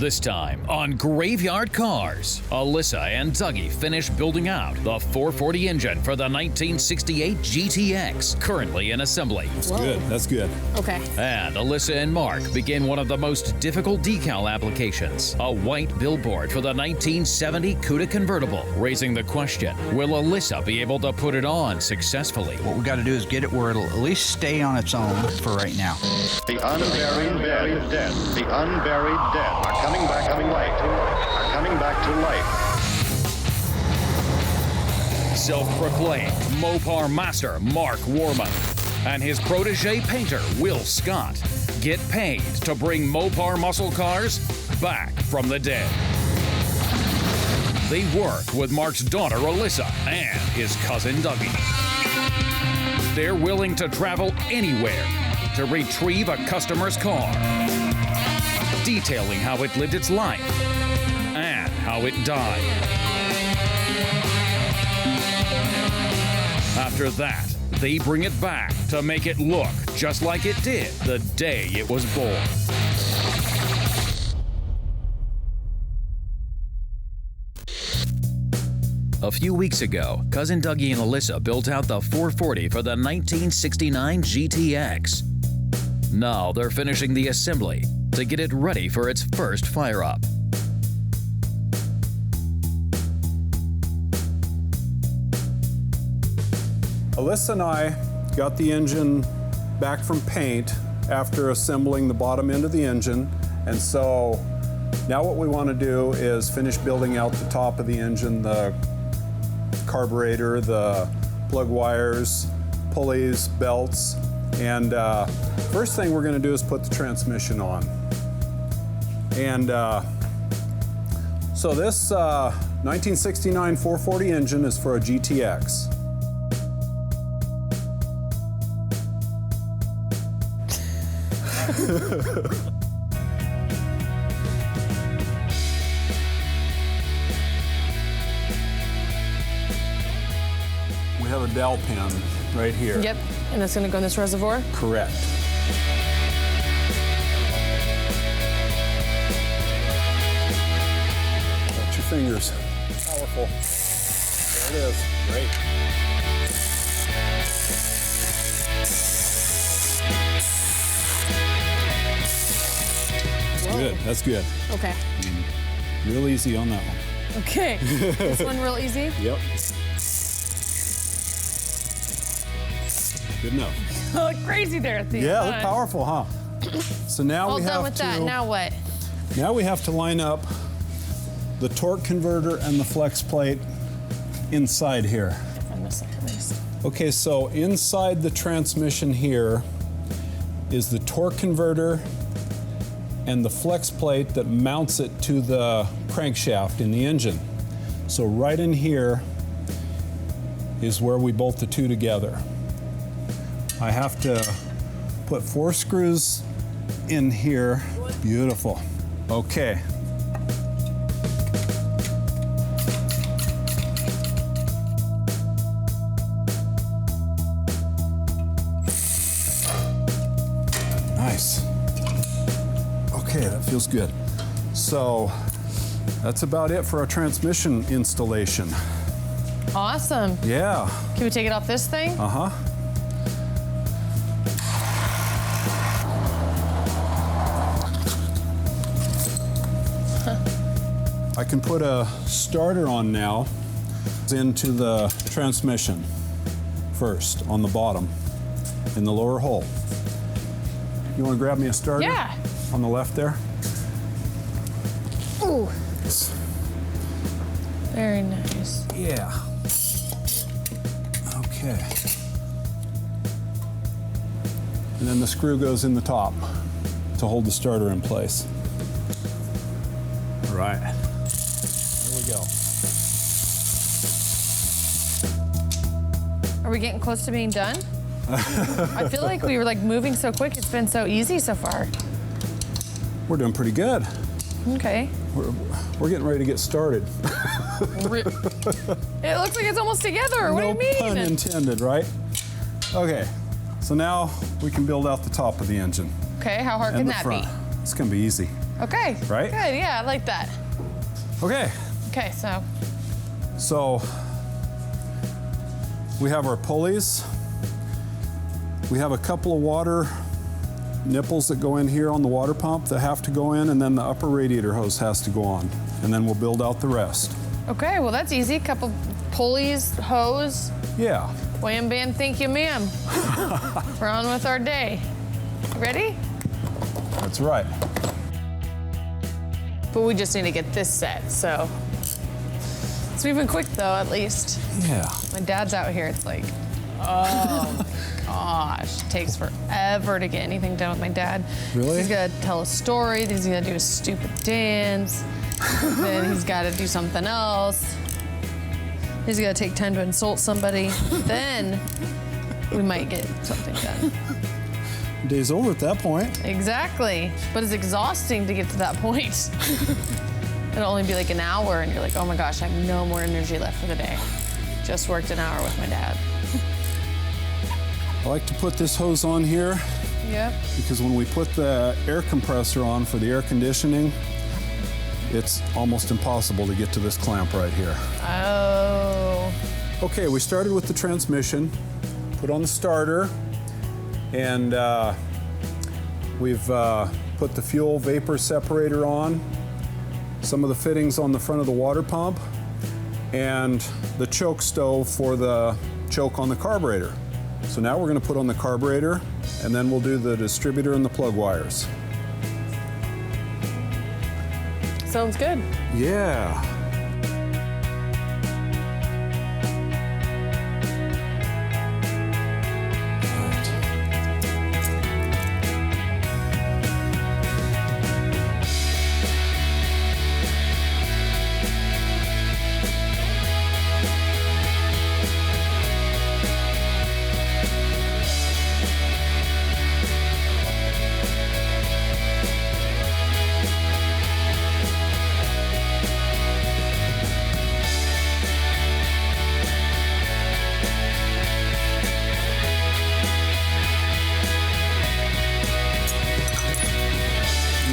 This time on Graveyard Carz, Alyssa and Dougie finish building out the 440 engine for the 1968 GTX, currently in assembly. That's good. That's good. Okay. And Alyssa and Mark begin one of the most difficult decal applications, a white billboard for the 1970 Cuda convertible, raising the question, will Alyssa be able to put it on successfully? What we got to do is get it where it'll at least stay on its own for right now. The unburied dead. The unburied dead are coming back to life. Are coming back to life. Self-proclaimed Mopar master Mark Warman and his protege painter Will Scott get paid to bring Mopar muscle cars back from the dead. They work with Mark's daughter Alyssa and his cousin Dougie. They're willing to travel anywhere to retrieve a customer's car, detailing how it lived its life and how it died. After that, they bring it back to make it look just like it did the day it was born. A few weeks ago, Cousin Dougie and Alyssa built out the 440 for the 1969 GTX. Now they're finishing the assembly to get it ready for its first fire-up. Alyssa and I got the engine back from paint after assembling the bottom end of the engine, and so now what we want to do is finish building out the top of the engine, the carburetor, the plug wires, pulleys, belts, and first thing we're going to do is put the transmission on. And so this 1969 440 engine is for a GTX. We have a dowel pin right here. Yep, and that's gonna go in this reservoir? Correct. Watch your fingers. Powerful. There it is. Great. Good. That's good. Okay. Real easy on that one. Okay. This one real easy? Yep. Good enough. Oh, look crazy there at the end. Yeah, they're powerful, huh? So now All we done have with to. that. Now what? Now we have to line up the torque converter and the flex plate inside here. From this side at least. Okay, so inside the transmission here is the torque converter and the flex plate that mounts it to the crankshaft in the engine. So right in here is where we bolt the two together. I have to put 4 screws in here. Beautiful. Okay. Nice. Okay, that feels good. So that's about it for our transmission installation. Awesome. Yeah. Can we take it off this thing? Uh-huh. I can put a starter on now into the transmission first on the bottom in the lower hole. You want to grab me a starter? Yeah. On the left there? Ooh. Very nice. Yeah. Okay. And then the screw goes in the top to hold the starter in place. All right. There we go. Are we getting close to being done? I feel like we were like moving so quick. It's been so easy so far. We're doing pretty good. Okay. We're getting ready to get started. It looks like it's almost together. What do you mean? No pun intended, right? Okay, so now we can build out the top of the engine. Okay, how hard can and the that front. be? It's gonna be easy. Okay. Right? Good, yeah, I like that. Okay. Okay, So we have our pulleys. We have a couple of water nipples that go in here on the water pump that have to go in, and then the upper radiator hose has to go on. And then we'll build out the rest. okay, well that's easy. Couple pulleys, hose. Yeah. Wham bam, thank you, ma'am. We're on with our day. Ready? That's right. But we just need to get this set, so. It's moving quick though, at least. Yeah. My dad's out here, it's like, oh my gosh. It takes forever to get anything done with my dad. Really? He's gotta tell a story, then he's gotta do a stupid dance, then he's gotta do something else. He's gotta take time to insult somebody, then we might get something done. Day's over at that point. Exactly, but it's exhausting to get to that point. It'll only be like an hour and you're like, oh my gosh, I have no more energy left for the day. Just worked an hour with my dad. I like to put this hose on here Yep. because when we put the air compressor on for the air conditioning, it's almost impossible to get to this clamp right here. Oh. Okay, we started with the transmission, put on the starter, and we've put the fuel vapor separator on, some of the fittings on the front of the water pump, and the choke stove for the choke on the carburetor. So now we're going to put on the carburetor, and then we'll do the distributor and the plug wires. Sounds good. Yeah.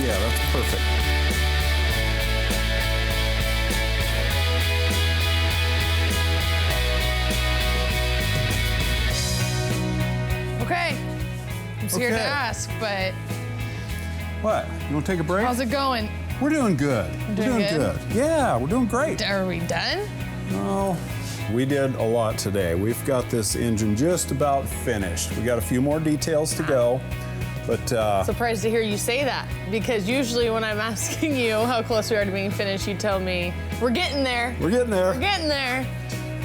Yeah, that's perfect. Okay. I'm scared to Okay. ask, but What? You want to take a break? how's it going? We're doing good. Doing we're doing good? Yeah, we're doing great. Are we done? No, we did a lot today. We've got this engine just about finished. We got a few more details to go, but Surprised to hear you say that, because usually when I'm asking you how close we are to being finished, you tell me, we're getting there. we're getting there. We're getting there.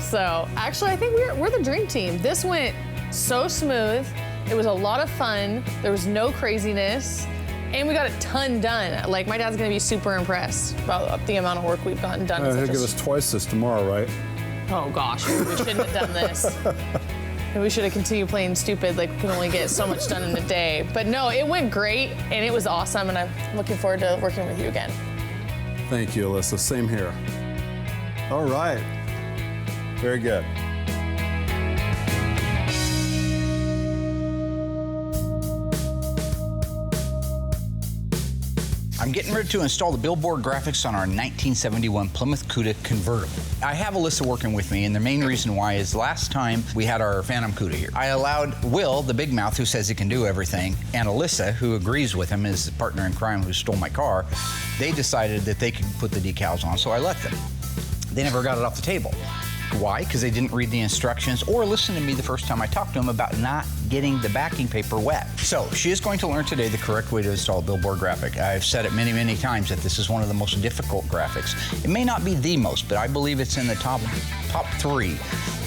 So actually, I think we're the dream team. This went so smooth. It was a lot of fun. There was no craziness. And we got a ton done. Like, my dad's gonna be super impressed about the amount of work we've gotten done. in He'll such a give us twice this tomorrow, right? Oh gosh, we shouldn't have done this. And we should have continued playing stupid, like we can only get so much done in a day. But no, it went great and it was awesome, and I'm looking forward to working with you again. Thank you, Alyssa. Same here. All right. Very good. I'm getting ready to install the billboard graphics on our 1971 Plymouth Cuda convertible. I have Alyssa working with me, and the main reason why is last time we had our Phantom Cuda here. I allowed Will, the big mouth who says he can do everything, and Alyssa, who agrees with him, is the partner in crime who stole my car. They decided that they could put the decals on, so I let them. They never got it off the table. Why? Because they didn't read the instructions or listen to me the first time I talked to them about not getting the backing paper wet. So she is going to learn today the correct way to install a billboard graphic. I've said it many, many times that this is one of the most difficult graphics. It may not be the most, but I believe it's in the top 3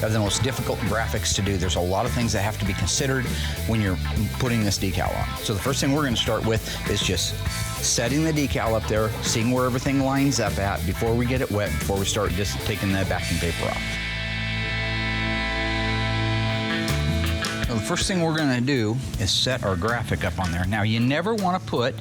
of the most difficult graphics to do. There's a lot of things that have to be considered when you're putting this decal on. So the first thing we're going to start with is just setting the decal up there, seeing where everything lines up at before we get it wet, before we start just taking the backing paper off. So the first thing we're going to do is set our graphic up on there. Now, you never want to put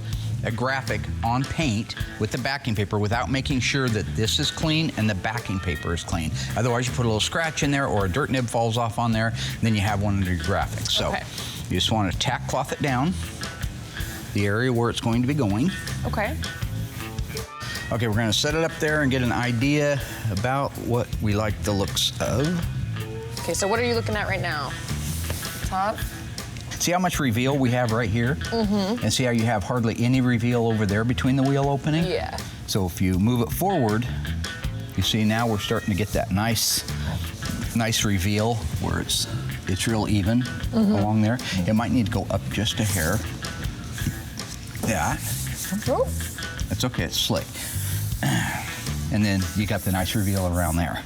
a graphic on paint with the backing paper without making sure that this is clean and the backing paper is clean. Otherwise, you put a little scratch in there or a dirt nib falls off on there, and then you have one of your graphics. So Okay. you just want to tack cloth it down. the area where it's going to be going. Okay. Okay, we're gonna set it up there and get an idea about what we like the looks of. Okay, so what are you looking at right now? Top? See how much reveal we have right here? Mm-hmm. And see how you have hardly any reveal over there between the wheel opening? Yeah. So if you move it forward, you see now we're starting to get that nice reveal where it's real even along there. It might need to go up just a hair. Yeah. Oh. That's okay, it's slick. And then you got the nice reveal around there.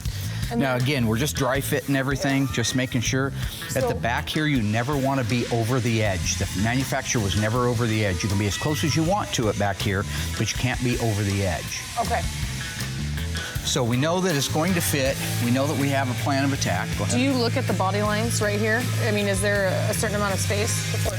And now then, again, we're just dry fitting everything, just making sure. At the back here, you never want to be over the edge. The manufacturer was never over the edge. You can be as close as you want to it back here, but you can't be over the edge. Okay. So we know that it's going to fit. We know that we have a plan of attack. Go ahead. Do you look at the body lines right here? I mean, is there a certain amount of space before,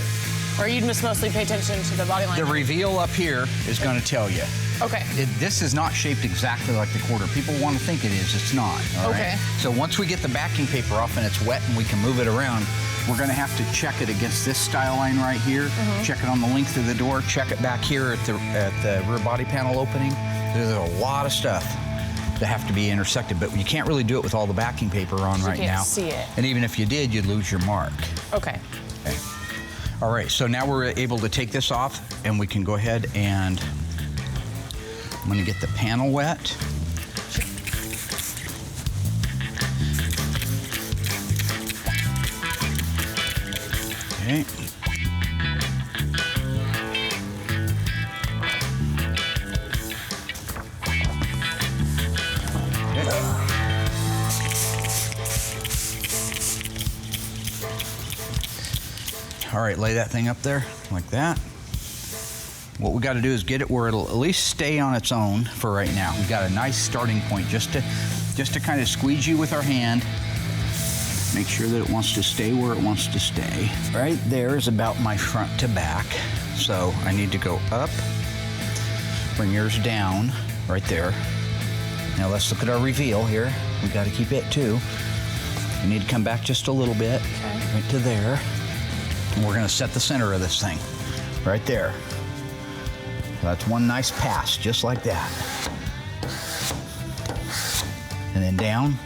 or you just mostly pay attention to the body line? The reveal up here is going to tell you. Okay. This is not shaped exactly like the quarter. People want to think it is. It's not. All right? Okay. So once we get the backing paper off and it's wet and we can move it around, we're going to have to check it against this style line right here. Check it on the length of the door. Check it back here at the rear body panel opening. There's a lot of stuff that have to be intersected, but you can't really do it with all the backing paper on right now. You can't see it. And even if you did, you'd lose your mark. Okay. Okay. All right, so now we're able to take this off and we can go ahead and I'm gonna get the panel wet. Okay. All right, lay that thing up there like that. What we got to do is get it where it'll at least stay on its own for right now. We've got a nice starting point just to kind of squeeze you with our hand. Make sure that it wants to stay where it wants to stay. Right there is about my front to back. So I need to go up, bring yours down right there. Now let's look at our reveal here. We got to keep it too. We need to come back just a little bit, right to there. And we're gonna set the center of this thing, right there. That's one nice pass, just like that. And then down.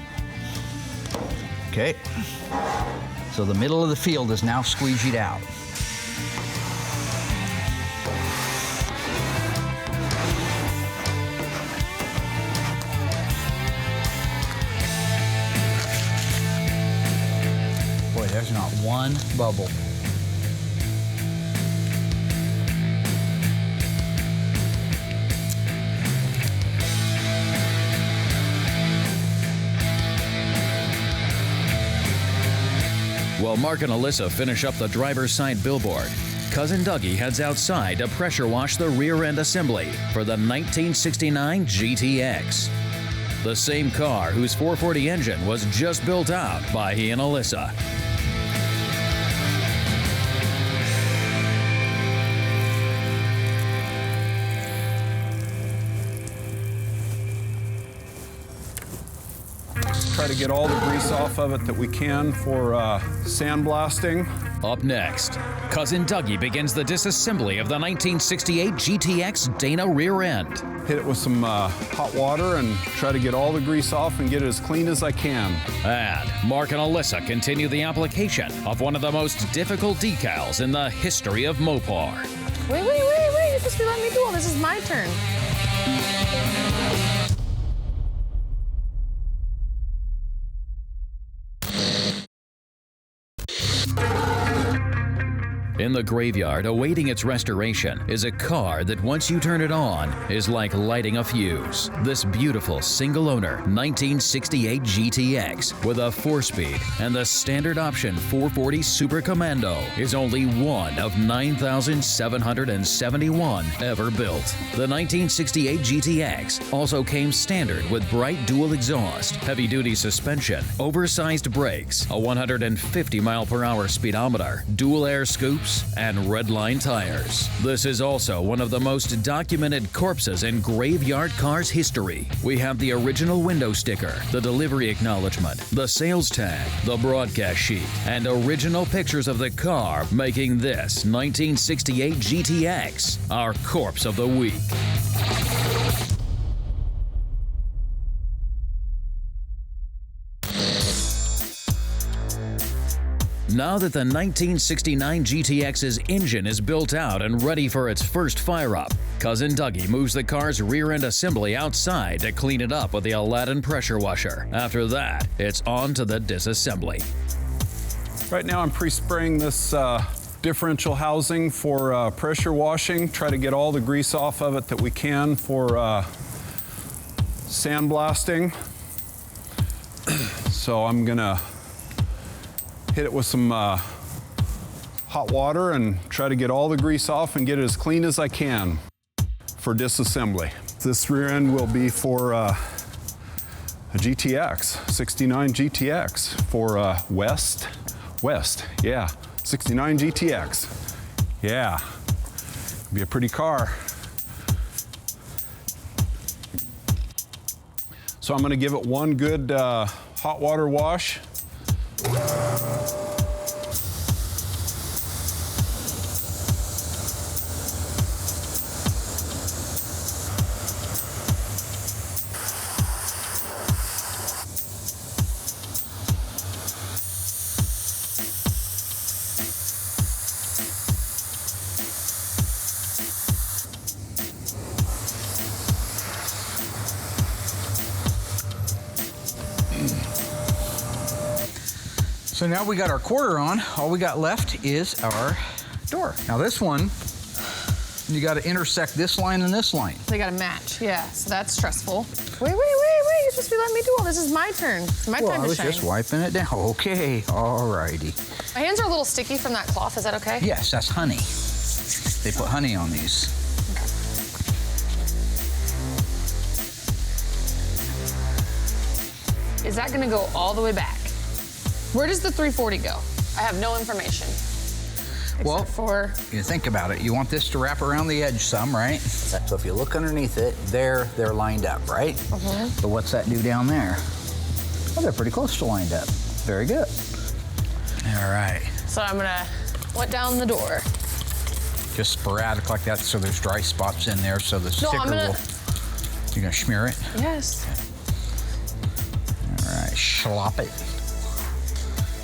Okay. So the middle of the field is now squeegeed out. Boy, there's not one bubble. While Mark and Alyssa finish up the driver's side billboard, Cousin Dougie heads outside to pressure wash the rear end assembly for the 1969 GTX. The same car whose 440 engine was just built out by he and Alyssa. Try to get all the grease off of it that we can for sandblasting. Up next, Cousin Dougie begins the disassembly of the 1968 GTX Dana rear end. Hit it with some hot water and try to get all the grease off and get it as clean as I can. And Mark and Alyssa continue the application of one of the most difficult decals in the history of Mopar. Wait. You're supposed to be letting me do all this. Is my turn. In the graveyard, awaiting its restoration, is a car that once you turn it on, is like lighting a fuse. This beautiful single-owner 1968 GTX with a 4-speed and the standard option 440 Super Commando is only one of 9,771 ever built. The 1968 GTX also came standard with bright dual exhaust, heavy-duty suspension, oversized brakes, a 150 mile per hour speedometer, dual air scoops, rims, and redline tires. This is also one of the most documented corpses in Graveyard Carz history. We have the original window sticker, the delivery acknowledgement, the sales tag, the broadcast sheet, and original pictures of the car, making this 1968 GTX our corpse of the week. Now that the 1969 GTX's engine is built out and ready for its first fire-up, Cousin Dougie moves the car's rear-end assembly outside to clean it up with the Aladdin pressure washer. After that, it's on to the disassembly. Right now I'm pre-spraying this differential housing for pressure washing. Try to get all the grease off of it that we can for sandblasting. So I'm gonna hit it with some hot water and try to get all the grease off and get it as clean as I can for disassembly. This rear end will be for a GTX, 69 GTX for West, yeah, 69 GTX, yeah, be a pretty car. So I'm gonna give it one good hot water wash. So now we got our quarter on, all we got left is our door. Now this one, you got to intersect this line and this line. They got to match, yeah, so that's stressful. Wait, you're supposed to be letting me do all this. Is my turn. It's my time to shine. I was just wiping it down. Okay, all righty. My hands are a little sticky from that cloth, is that okay? Yes, that's honey. They put honey on these. Is that gonna go all the way back? Where does the 340 go? I have no information. Well, for you think about it, you want this to wrap around the edge some, right? So if you look underneath it, they're lined up, right? Mm-hmm. So what's that do down there? Oh, they're pretty close to lined up. Very good. All right. So I'm gonna wet down the door. Just sporadic like that, so there's dry spots in there, so the sticker will. You're gonna smear it? Yes. All right, slop it.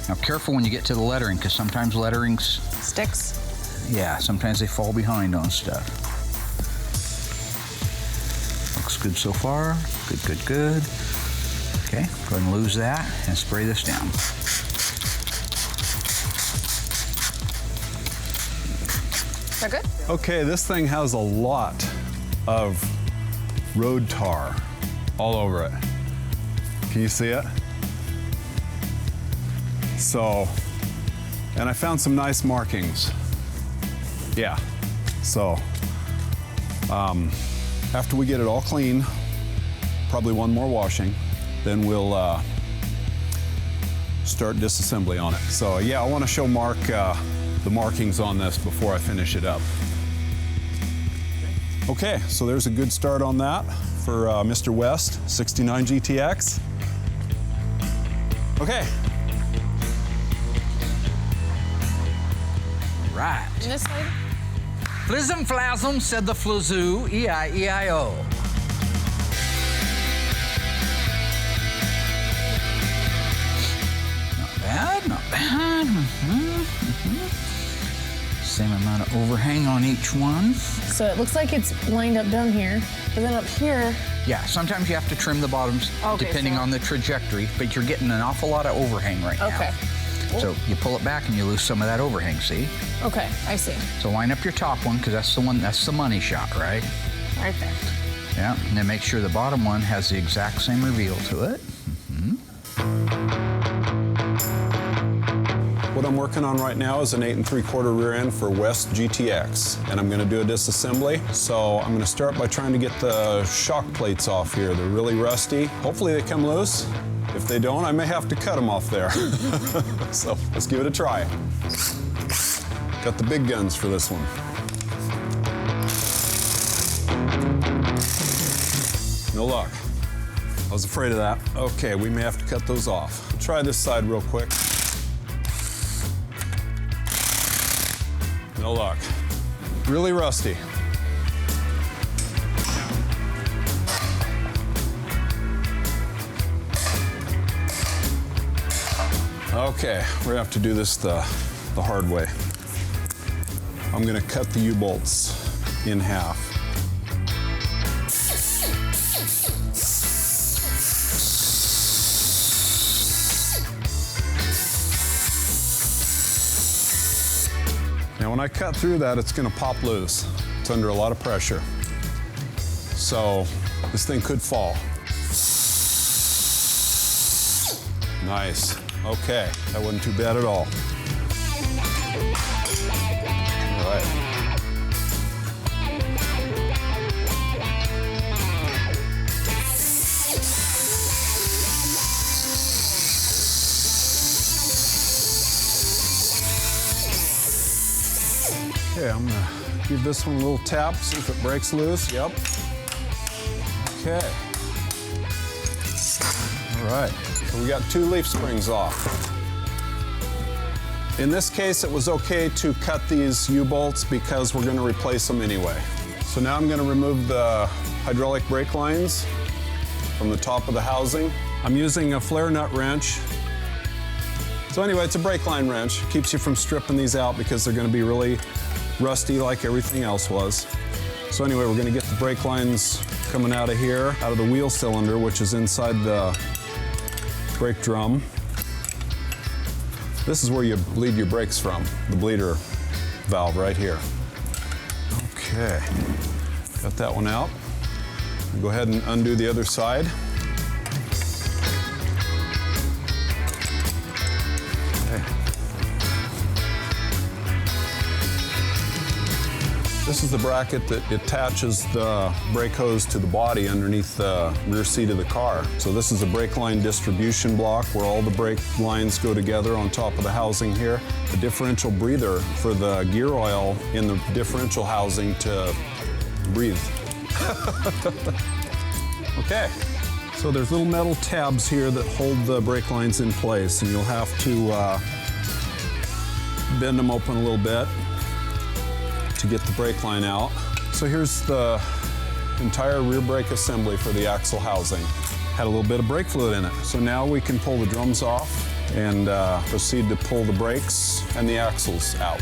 Now careful when you get to the lettering, because sometimes letterings sticks. Yeah, sometimes they fall behind on stuff. Looks good so far. Good. Okay, go ahead and lose that and spray this down. Is that good? Okay, this thing has a lot of road tar all over it. Can you see it? So, and I found some nice markings. Yeah, so after we get it all clean, probably one more washing, then we'll start disassembly on it. So yeah, I want to show Mark the markings on this before I finish it up. Okay, so there's a good start on that for Mr. West, 69 GTX. Okay. Right. And this side? Flism flasm, said the flazoo, E-I-E-I-O. Not bad. Same amount of overhang on each one. So it looks like it's lined up down here, but then up here. Yeah, sometimes you have to trim the bottoms depending on the trajectory, but you're getting an awful lot of overhang right now. Okay. So you pull it back and you lose some of that overhang, see? Okay, I see. So line up your top one, because that's the money shot, right? Right there. Yeah, and then make sure the bottom one has the exact same reveal to it. What I'm working on right now is an 8 3/4 rear end for West GTX, and I'm going to do a disassembly. So I'm going to start by trying to get the shock plates off here. They're really rusty. Hopefully they come loose. If they don't, I may have to cut them off there. So let's give it a try. Got the big guns for this one. No luck. I was afraid of that. Okay, we may have to cut those off. We'll try this side real quick. No luck. Really rusty. Okay, we're gonna have to do this the hard way. I'm gonna cut the U-bolts in half. Now when I cut through that, it's gonna pop loose. It's under a lot of pressure. So this thing could fall. Nice. Okay, that wasn't too bad at all. All right. Okay, I'm gonna give this one a little tap, see if it breaks loose. Yep. Okay. All right. So we got 2 leaf springs off. In this case, it was okay to cut these U-bolts because we're gonna replace them anyway. So now I'm gonna remove the hydraulic brake lines from the top of the housing. I'm using a flare nut wrench. So anyway, it's a brake line wrench. Keeps you from stripping these out because they're gonna be really rusty like everything else was. So anyway, we're gonna get the brake lines coming out of here, out of the wheel cylinder, which is inside the brake drum. This is where you bleed your brakes from, the bleeder valve right here. Okay, got that one out. Go ahead and undo the other side. Okay. This is the bracket that attaches the brake hose to the body underneath the rear seat of the car. So this is a brake line distribution block where all the brake lines go together on top of the housing here. The differential breather for the gear oil in the differential housing to breathe. Okay, so there's little metal tabs here that hold the brake lines in place, and you'll have to bend them open a little bit to get the brake line out. So here's the entire rear brake assembly for the axle housing. Had a little bit of brake fluid in it. So now we can pull the drums off and proceed to pull the brakes and the axles out.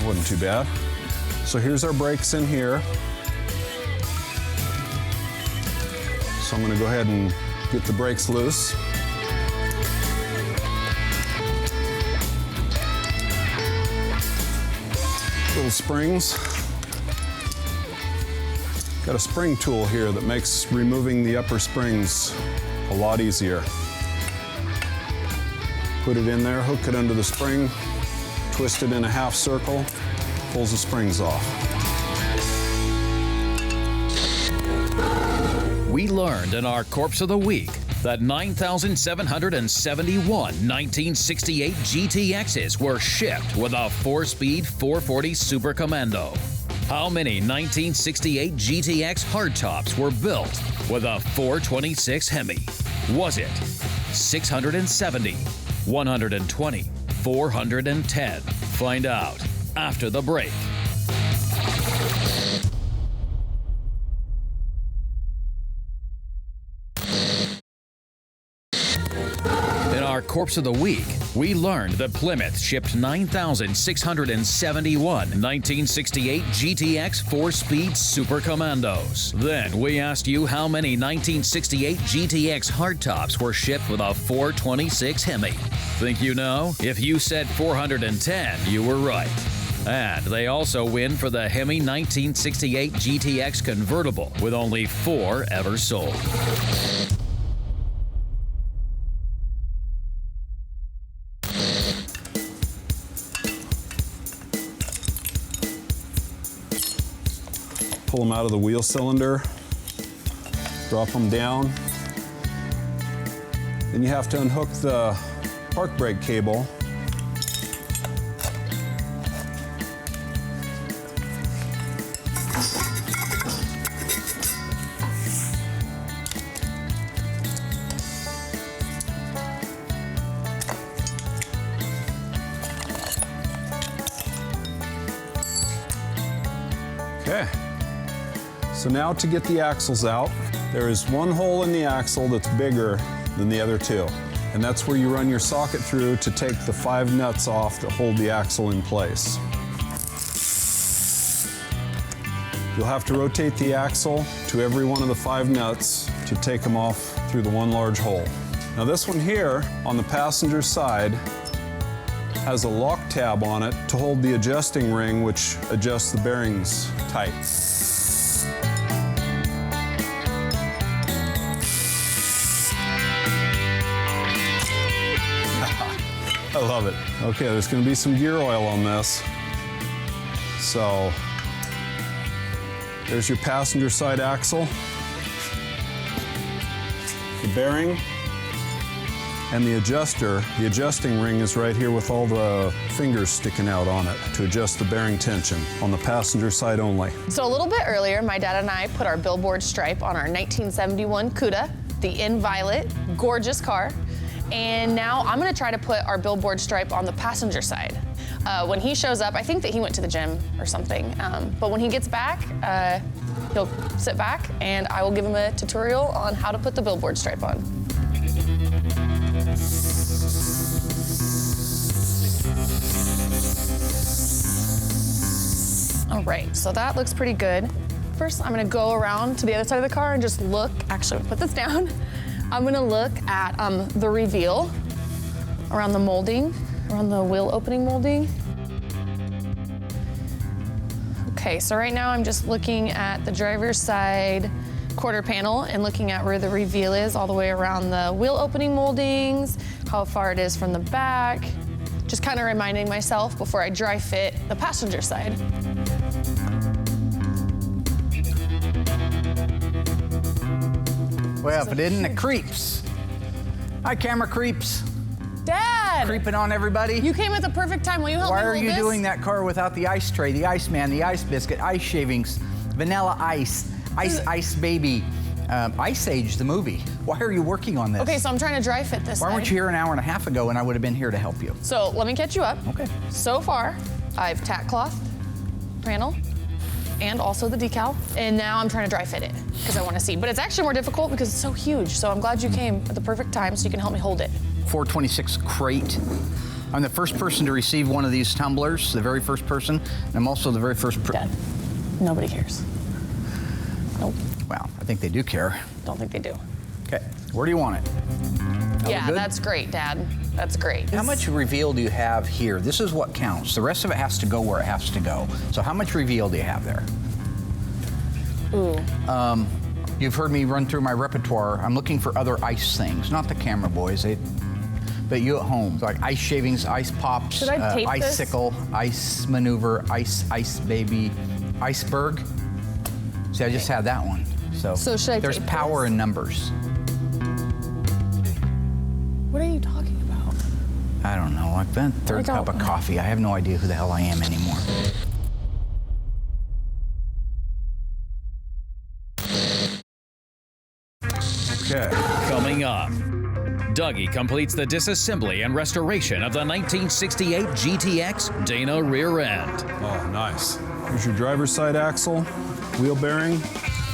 Wasn't too bad. So here's our brakes in here. So I'm gonna go ahead and get the brakes loose. Little springs. Got a spring tool here that makes removing the upper springs a lot easier. Put it in there, hook it under the spring, twist it in a half circle, pulls the springs off. We learned in our Corpse of the Week that 9,771 1968 GTXs were shipped with a 4-speed 440 Super Commando. How many 1968 GTX hardtops were built with a 426 Hemi? Was it 670, 120, 410? Find out after the break. Our Corpse of the Week, we learned that Plymouth shipped 9,671 1968 GTX 4-speed Super Commandos. Then we asked you how many 1968 GTX hardtops were shipped with a 426 Hemi. Think you know? If you said 410, you were right. And they also win for the Hemi 1968 GTX convertible, with only 4 ever sold. Pull them out of the wheel cylinder, drop them down. Then you have to unhook the park brake cable Okay. So now to get the axles out, there is one hole in the axle that's bigger than the other two. And that's where you run your socket through to take the 5 nuts off that hold the axle in place. You'll have to rotate the axle to every one of the 5 nuts to take them off through the one large hole. Now this one here on the passenger side has a lock tab on it to hold the adjusting ring, which adjusts the bearings tight. I love it. Okay, there's going to be some gear oil on this. So there's your passenger side axle, the bearing, and the adjuster. The adjusting ring is right here with all the fingers sticking out on it to adjust the bearing tension on the passenger side only. So a little bit earlier, my dad and I put our billboard stripe on our 1971 Cuda, the in violet, gorgeous car. And now I'm gonna try to put our billboard stripe on the passenger side. When he shows up, I think that he went to the gym or something, but when he gets back, he'll sit back and I will give him a tutorial on how to put the billboard stripe on. All right, so that looks pretty good. First, I'm gonna go around to the other side of the car and just look, actually, I'm gonna put this down. I'm gonna look at the reveal around the molding, around the wheel opening molding. Okay, so right now I'm just looking at the driver's side quarter panel and looking at where the reveal is all the way around the wheel opening moldings, how far it is from the back. Just kind of reminding myself before I dry fit the passenger side. Well, if it isn't the creeps. Hi, camera creeps. Dad! Creeping on everybody. You came at the perfect time. Will you help me Why are hold you this? doing that car without the ice tray, the ice man, the ice biscuit, ice shavings, vanilla ice, ice baby, Ice Age, the movie? Why are you working on this? Okay, so I'm trying to dry fit this Why weren't side. you here an hour and a half ago and I would have been here to help you? So let me catch you up. Okay. So far, I've tack cloth panel and also the decal. And now I'm trying to dry fit it because I want to see. But it's actually more difficult because it's so huge. So I'm glad you came at the perfect time so you can help me hold it. 426 crate. I'm the first person to receive one of these tumblers, the very first person. And I'm also the very first Dad, nobody cares. Nope, Well, I think they do care. don't think they do. Okay, where do you want it? Yeah, good? that's great, Dad. That's great. How much reveal do you have here? This is what counts. The rest of it has to go where it has to go. So how much reveal do you have there? Ooh. You've heard me run through my repertoire. I'm looking for other ice things, not the camera boys. But you at home, like ice shavings, ice pops, Should I tape this? icicle, ice maneuver, ice baby, iceberg. See, I just had that one. So should I There's tape power this? in numbers. What are you talking about? I don't know. I've been third cup of coffee. I have no idea who the hell I am anymore. Okay. Coming up, Dougie completes the disassembly and restoration of the 1968 GTX Dana rear end. Oh, nice. Here's your driver's side axle, wheel bearing,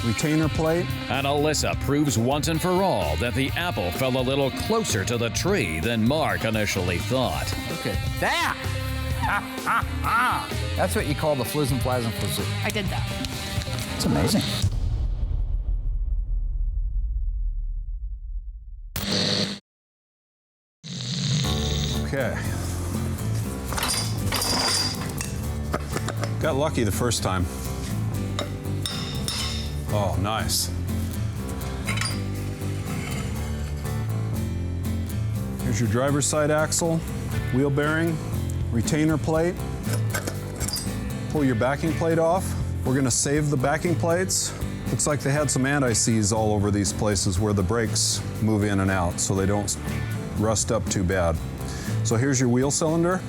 retainer plate. And Alyssa proves once and for all that the apple fell a little closer to the tree than Mark initially thought. Look at that! That's what you call the flizzin' flazzin' flizzin'. I did that. It's amazing. Okay. Got lucky the first time. Oh, nice. Here's your driver's side axle, wheel bearing, retainer plate. Pull your backing plate off. We're gonna save the backing plates. Looks like they had some anti-seize all over these places where the brakes move in and out so they don't rust up too bad. So here's your wheel cylinder,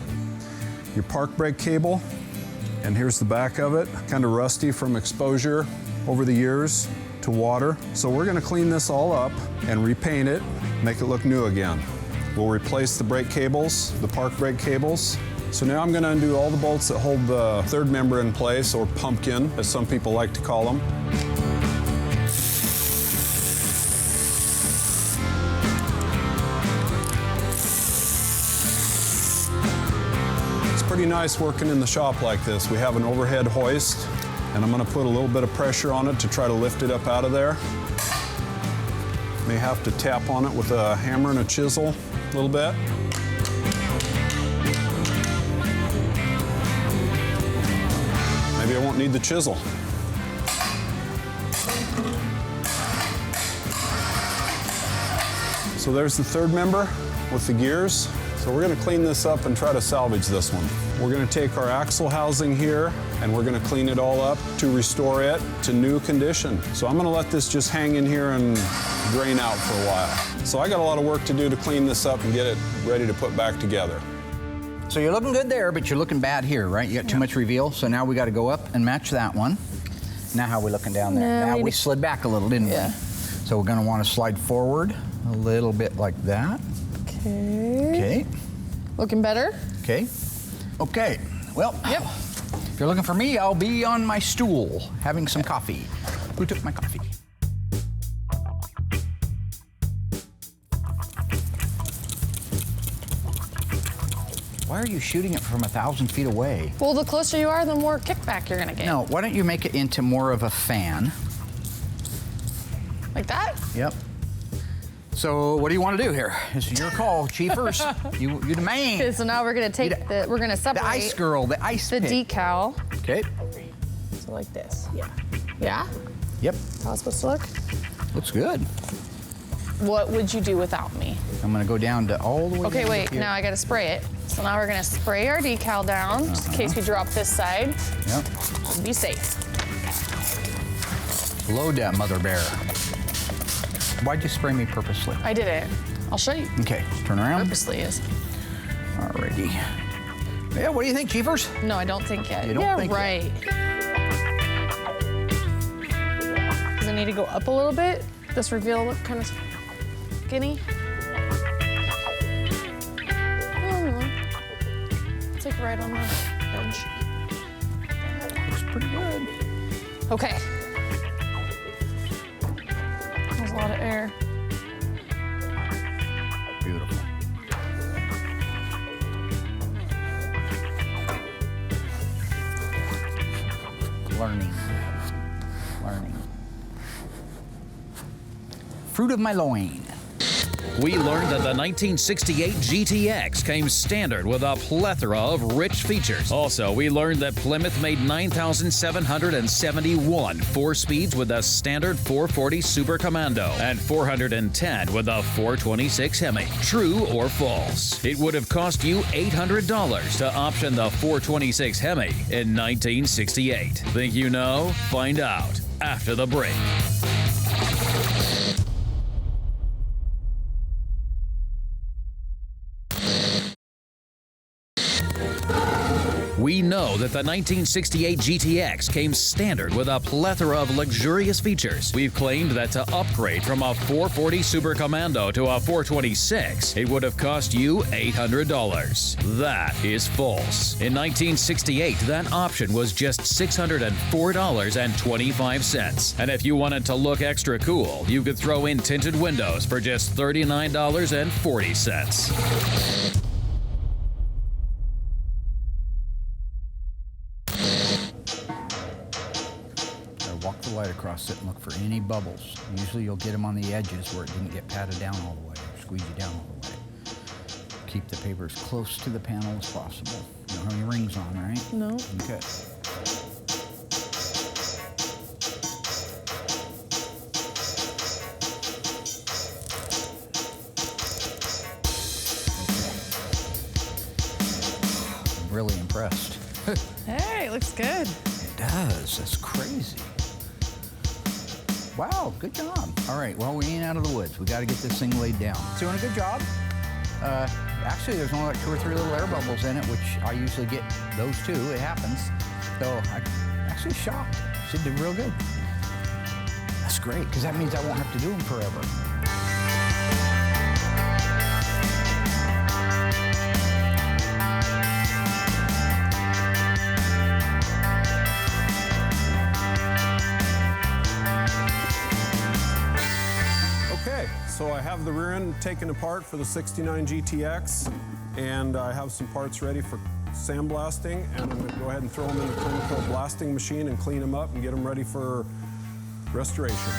your park brake cable, and here's the back of it, kind of rusty from exposure over the years to water. So we're gonna clean this all up and repaint it, make it look new again. We'll replace the brake cables, the park brake cables, So now I'm going to undo all the bolts that hold the third member in place, or pumpkin, as some people like to call them. It's pretty nice working in the shop like this. We have an overhead hoist, and I'm going to put a little bit of pressure on it to try to lift it up out of there. May have to tap on it with a hammer and a chisel a little bit. Maybe I won't need the chisel. So there's the third member with the gears. So we're going to clean this up and try to salvage this one. We're going to take our axle housing here and we're going to clean it all up to restore it to new condition. So I'm going to let this just hang in here and drain out for a while. So I got a lot of work to do to clean this up and get it ready to put back together. So you're looking good there, but you're looking bad here, right? You got too much reveal, so now we got to go up and match that one. Now how are we looking down there? Now we slid back a little, didn't we? So we're going to want to slide forward a little bit like that. Okay. Looking better? Okay. Okay. Well, if you're looking for me, I'll be on my stool having some coffee. Who took my coffee? Why are you shooting it from 1,000 feet away? Well, the closer you are, the more kickback you're gonna get. No, why don't you make it into more of a fan? Like that? Yep. So what do you want to do here? This is your call, Chiefers. you the man. Okay, so now we're gonna take we're gonna separate the ice girl, the ice the pick. decal. Okay. So like this. Yeah. Yeah? Yep. How it's supposed to look? Looks good. What would you do without me? I'm gonna go down to all the way. Okay, down wait, here. now I gotta spray it. So now we're gonna spray our decal down, just in case we drop this side. Yep. Be safe. Load that mother bear. Why'd you spray me purposely? I did it. I'll show you. Okay, turn around. Purposely is. Alrighty. Yeah, what do you think, Chiefers? No, I don't think yet. You don't think right. Does it need to go up a little bit? This reveal look kind of skinny. It's like right on the edge. Looks pretty good. Okay. There's a lot of air. Beautiful. Learning. Fruit of my loin. We learned that the 1968 GTX came standard with a plethora of rich features. Also, we learned that Plymouth made 9,771 4-speeds with a standard 440 Super Commando and 410 with a 426 Hemi. True or false? It would have cost you $800 to option the 426 Hemi in 1968. Think you know? Find out after the break. We know that the 1968 GTX came standard with a plethora of luxurious features. We've claimed that to upgrade from a 440 Super Commando to a 426, it would have cost you $800. That is false. In 1968, that option was just $604.25. And if you wanted to look extra cool, you could throw in tinted windows for just $39.40. Walk the light across it and look for any bubbles. Usually you'll get them on the edges where it didn't get patted down all the way or squeegee down all the way. Keep the paper as close to the panel as possible. You don't have any rings on, right? No. Okay. I'm really impressed. Hey, it looks good. It does. That's crazy. Wow, good job. All right, well, we ain't out of the woods. We got to get this thing laid down. Doing a good job. Actually, there's only like 2 or 3 little air bubbles in it, which I usually get those too. It happens. So I'm actually shocked. She did real good. That's great, because that means I won't have to do them forever. So I have the rear end taken apart for the 69 GTX, and I have some parts ready for sandblasting, and I'm going to go ahead and throw them in the Climco blasting machine and clean them up and get them ready for restoration.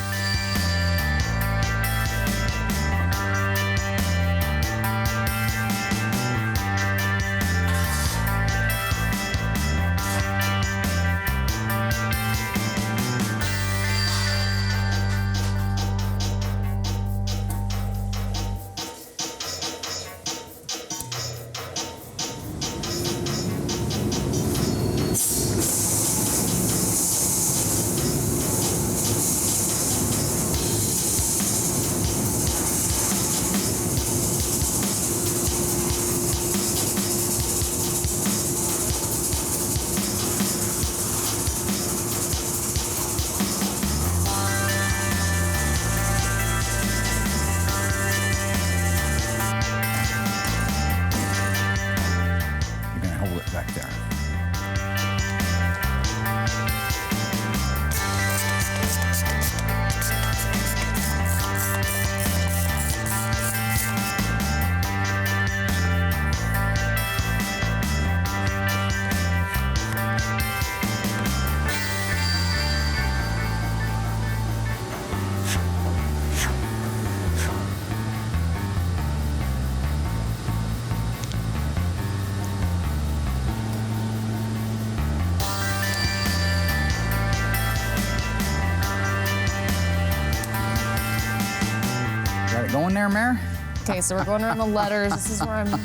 Going there, Mare? Okay, so we're going around the letters. This is where I'm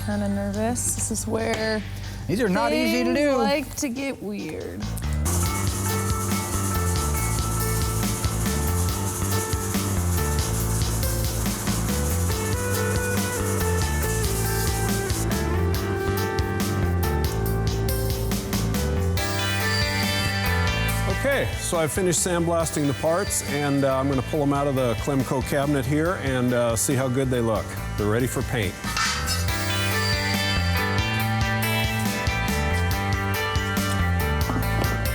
kind of nervous. This is where These are not easy to do. Like to get weird. Okay, so I finished sandblasting the parts, and I'm going to pull them out of the Climco cabinet here and see how good they look. They're ready for paint.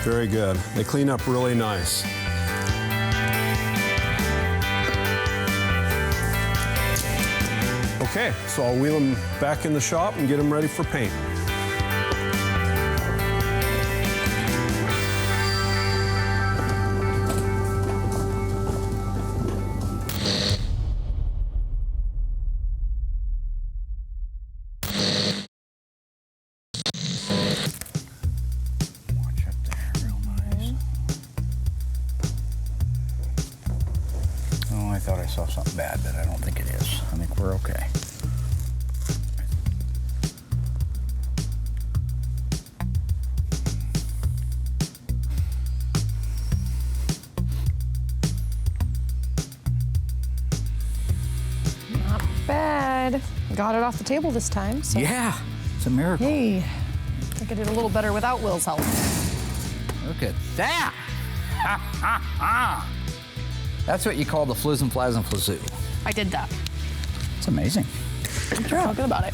Very good. They clean up really nice. Okay, so I'll wheel them back in the shop and get them ready for paint. I thought I saw something bad, but I don't think it is. I think we're okay. Not bad. Got it off the table this time. So. Yeah, it's a miracle. Hey, I think I did a little better without Will's help. Look at that. Ha, ha, ha. That's what you call the fliz and flaz and flazoo. I did that. It's amazing. I feel good about it.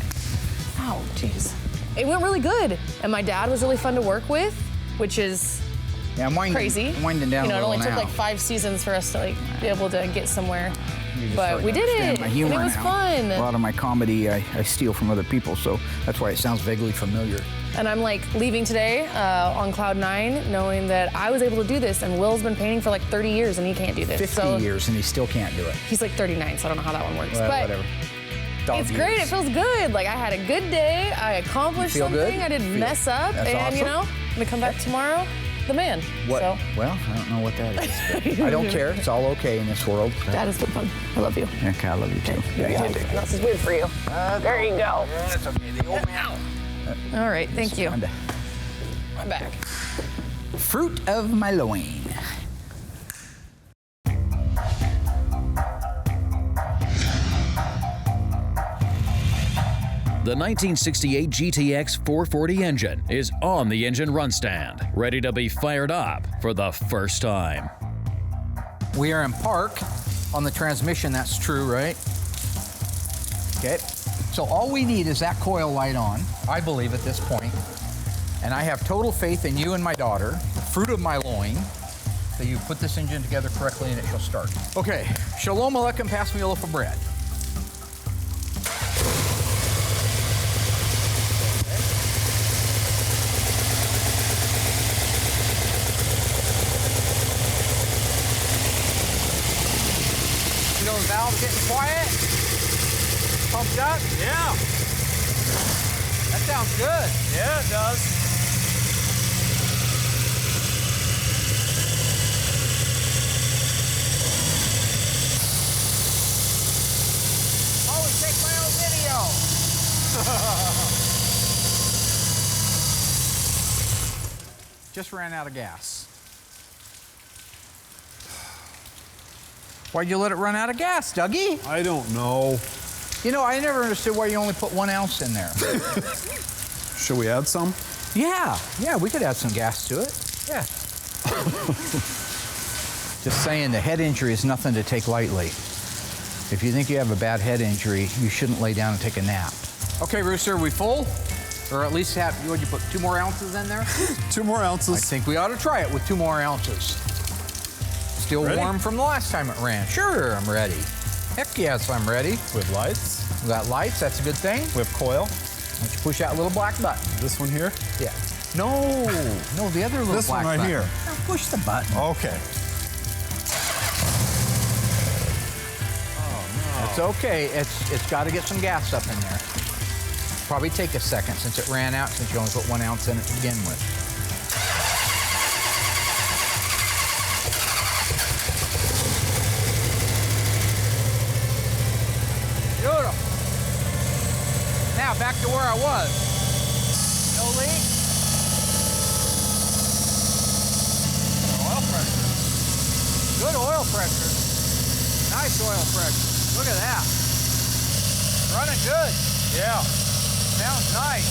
Ow, jeez. It went really good. And my dad was really fun to work with, which is Yeah, I'm winding, crazy. I'm winding down You know, a it little only took now. like 5 seasons for us to like be able to get somewhere. You just But sort of we did understand it. my And humor it was now. fun. A lot of my comedy I steal from other people, so that's why it sounds vaguely familiar. And I'm like leaving today on cloud 9, knowing that I was able to do this, and Will's been painting for like 30 years and he can't do this. 50 so years and he still can't do it. He's like 39, so I don't know how that one works. Well, but whatever. Dog it's years. great. It feels good. Like I had a good day. I accomplished You feel something. good? I didn't Feel- mess up, That's and you awesome. know, I'm gonna come back tomorrow, the man. What? So Well, I don't know what that is. But I don't care. It's all okay in this world. that has been fun. I love you. Okay, I love you too. This is weird for you. There you go. That's okay. The old man. All right, thank you. Kinda. I'm back. Fruit of my loin. The 1968 GTX 440 engine is on the engine run stand, ready to be fired up for the first time. We are in park on the transmission, that's true, right? Okay, so all we need is that coil light on, I believe at this point, and I have total faith in you and my daughter, fruit of my loin, that you put this engine together correctly and it shall start. Okay, Shalom Aleichem, pass me a loaf of bread. You know the valve's getting quiet? Pumped up? Yeah. That sounds good. Yeah, it does. Always take my own video. Just ran out of gas. Why'd you let it run out of gas, Dougie? I don't know. You know, I never understood why you only put 1 ounce in there. Should we add some? Yeah, we could add some gas to it. Yeah. Just saying, the head injury is nothing to take lightly. If you think you have a bad head injury, you shouldn't lay down and take a nap. Okay, Rooster, are we full? Or at least would you put 2 more ounces in there? 2 more ounces. I think we ought to try it with 2 more ounces. Still Ready? warm from the last time it ran. Sure, I'm ready. Heck yes, I'm ready. We have lights. We got lights, that's a good thing. We have coil. Why don't you push that little black button? This one here. Yeah. No, the other little This one black right button. here. Now push the button. Okay. It's okay. It's got to get some gas up in there. Probably take a second since it ran out, since you only put 1 ounce in it to begin with. Beautiful. Now back to where I was. No leak. Oil pressure. Good oil pressure. Nice oil pressure. Look at that. Running good. Yeah. Sounds nice.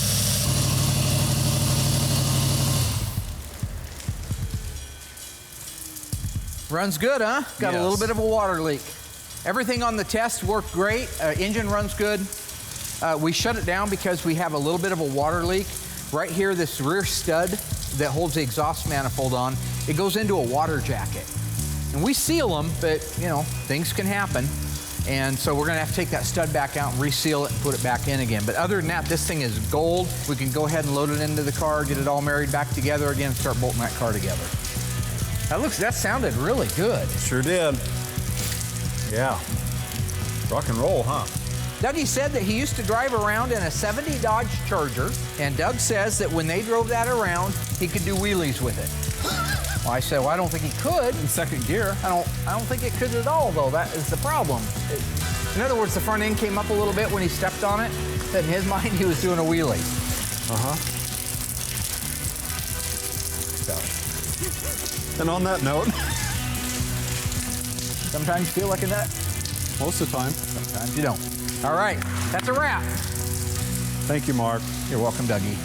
Runs good, huh? Got a Yes. little bit of a water leak. Everything on the test worked great. Engine runs good. We shut it down because we have a little bit of a water leak. Right here, this rear stud that holds the exhaust manifold on, it goes into a water jacket. And we seal them, but you know, things can happen. And so we're gonna have to take that stud back out and reseal it and put it back in again. But other than that, this thing is gold. We can go ahead and load it into the car, get it all married back together again, and start bolting that car together. That sounded really good. Sure did. Yeah. Rock and roll, huh? Dougie said that he used to drive around in a 70 Dodge Charger, and Doug says that when they drove that around, he could do wheelies with it. Well, I said, well, I don't think he could. In second gear. I don't think it could at all, though. That is the problem. In other words, the front end came up a little bit when he stepped on it. But in his mind, he was doing a wheelie. Uh-huh. And on that note, Sometimes you feel like a nut. most of the time. Sometimes you don't. All right, that's a wrap. Thank you, Mark. You're welcome, Dougie.